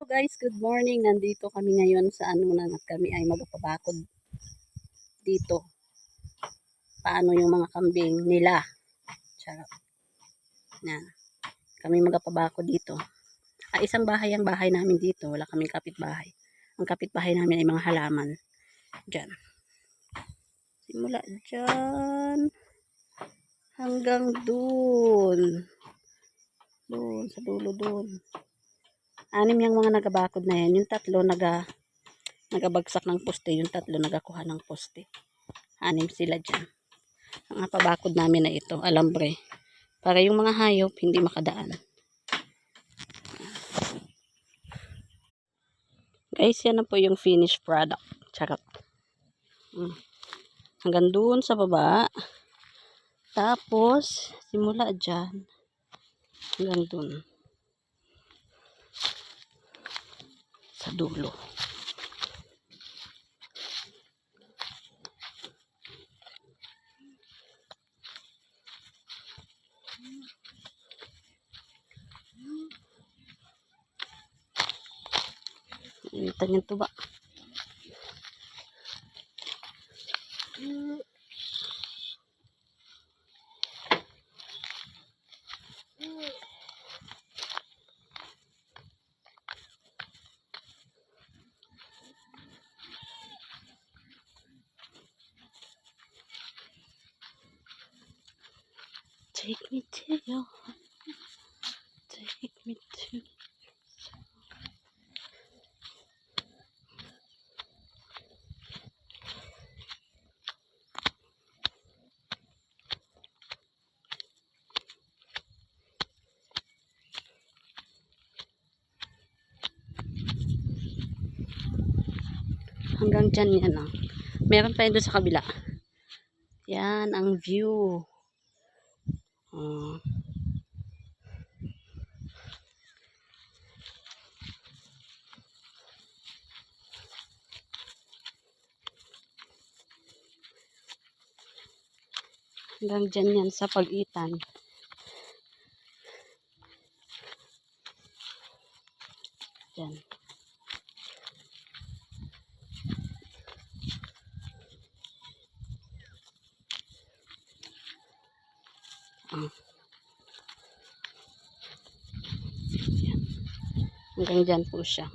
Guys, good morning. Nandito kami ngayon sa at kami ay magpapabakod dito. Paano yung mga kambing nila. Charot. Na, kami magpapabakod dito. Isang bahay ang bahay namin dito. Wala kaming kapitbahay. Ang kapitbahay namin ay mga halaman. Diyan. Simula dyan. Hanggang dun. Dun, sa dulo dun. 6 yung mga nagabakod na yan. Yung 3 nagabagsak ng poste, yung 3 nagakuha ng poste. 6 sila dyan. Ang pabakod namin na ito, alambre. Para yung mga hayop hindi makadaan. Guys, yan na po yung finished product. Charot. Hanggang doon sa baba. Tapos, simula dyan. Hanggang doon. Sa dulo. Initan yung tuba. Take me to your heart. Take me to. Hanggang dyan yan ah. Meron pa yun doon sa kabila. Yan ang view. Hanggang dyan yan sa pagitan. Dyan. Yan. Hanggang dyan po siya.